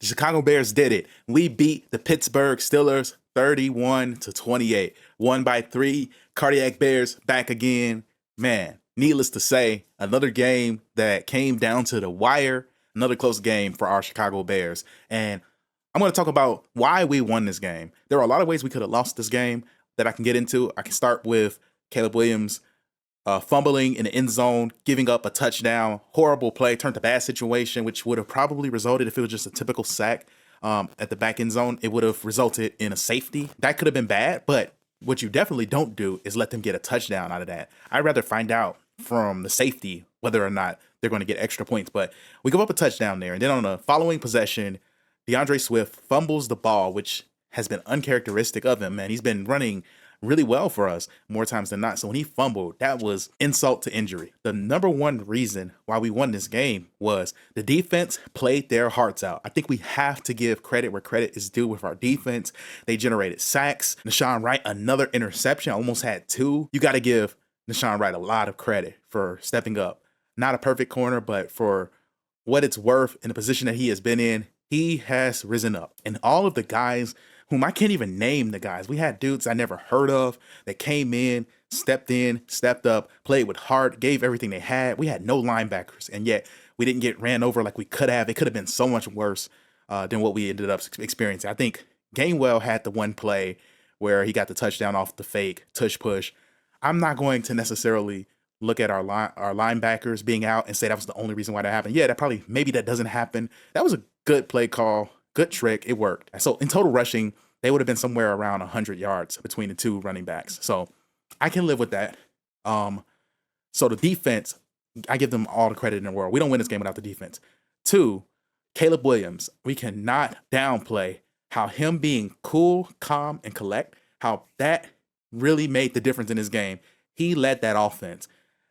The Chicago Bears did it. We beat the Pittsburgh Steelers 31-28. Won by 3. Cardiac Bears back again. Man, needless to say, another game that came down to the wire. Another close game for our Chicago Bears. And I'm going to talk about why we won this game. There are a lot of ways we could have lost this game that I can get into. I can start with Caleb Williams fumbling in the end zone, giving up a touchdown, horrible play, turned to bad situation, which would have probably resulted if it was just a typical sack at the back end zone. It would have resulted in a safety. That could have been bad, but what you definitely don't do is let them get a touchdown out of that. I'd rather find out from the safety whether or not they're going to get extra points. But we give up a touchdown there, and then on the following possession, DeAndre Swift fumbles the ball, which has been uncharacteristic of him, man. He's been running really well for us more times than not. So when he fumbled, that was insult to injury. The number one reason why we won this game was the defense played their hearts out. I think we have to give credit where credit is due with our defense. They generated sacks. Nashawn Wright, another interception, almost had 2. You got to give Nashawn Wright a lot of credit for stepping up. Not a perfect corner, but for what it's worth in the position that he has been in, he has risen up. And all of the guys whom I can't even name the guys. We had dudes I never heard of that came in, stepped up, played with heart, gave everything they had. We had no linebackers, and yet we didn't get ran over like we could have. It could have been so much worse than what we ended up experiencing. I think Gainwell had the one play where he got the touchdown off the fake tush push. I'm not going to necessarily look at our linebackers being out and say that was the only reason why that happened. Yeah, maybe that doesn't happen. That was a good play call. Good trick. It worked. So in total rushing, they would have been somewhere around 100 yards between the two running backs. So I can live with that. So the defense, I give them all the credit in the world. We don't win this game without the defense. 2, Caleb Williams. We cannot downplay how him being cool, calm, and collect, how that really made the difference in his game. He led that offense.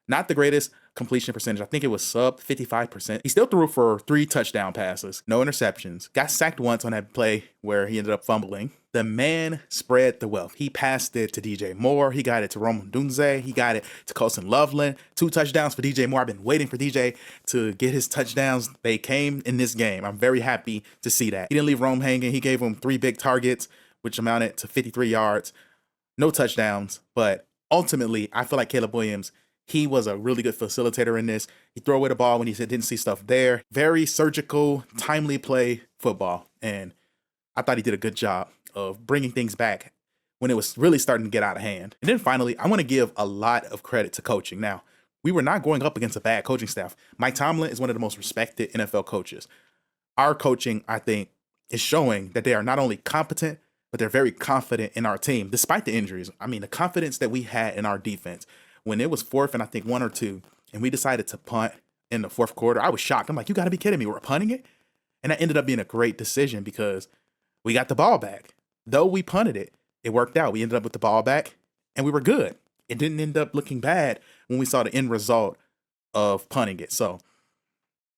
Not the greatest completion percentage. I think it was sub 55%. He still threw for 3 touchdown passes, no interceptions. Got sacked once on that play where he ended up fumbling. The man spread the wealth. He passed it to DJ Moore. He got it to Rome Dunze. He got it to Colson Loveland. 2 touchdowns for DJ Moore. I've been waiting for DJ to get his touchdowns. They came in this game. I'm very happy to see that. He didn't leave Rome hanging. He gave him 3 big targets, which amounted to 53 yards. No touchdowns, but ultimately, I feel like Caleb Williams, he was a really good facilitator in this. He threw away the ball when he didn't see stuff there. Very surgical, timely play football. And I thought he did a good job of bringing things back when it was really starting to get out of hand. And then finally, I want to give a lot of credit to coaching. Now, we were not going up against a bad coaching staff. Mike Tomlin is one of the most respected NFL coaches. Our coaching, I think, is showing that they are not only competent, but they're very confident in our team, despite the injuries. I mean, the confidence that we had in our defense. When it was 4th and I think 1 or 2, and we decided to punt in the 4th quarter, I was shocked. I'm like, you got to be kidding me. We're punting it? And that ended up being a great decision because we got the ball back. Though we punted it, it worked out. We ended up with the ball back, and we were good. It didn't end up looking bad when we saw the end result of punting it. So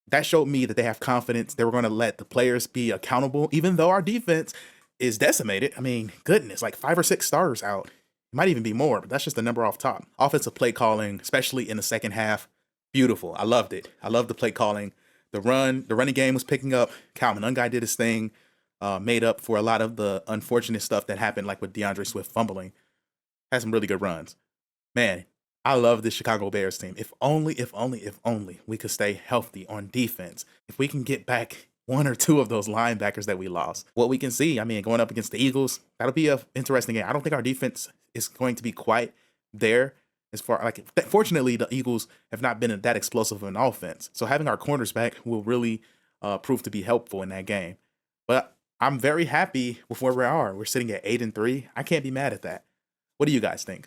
that showed me that they have confidence. They were going to let the players be accountable, even though our defense is decimated. I mean, goodness, like 5 or 6 starters out. Might even be more, but that's just the number off top. Offensive play calling, especially in the second half, beautiful. I loved it. I loved the play calling. The running game was picking up. Calvin Ungai did his thing, made up for a lot of the unfortunate stuff that happened, like with DeAndre Swift fumbling. Had some really good runs. Man, I love this Chicago Bears team. If only we could stay healthy on defense. If we can get back 1 or 2 of those linebackers that we lost. What we can see, I mean, going up against the Eagles, that'll be an interesting game. I don't think our defense is going to be quite there as far, like, fortunately, the Eagles have not been that explosive of an offense. So having our corners back will really prove to be helpful in that game. But I'm very happy with where we are. We're sitting at 8-3. I can't be mad at that. What do you guys think?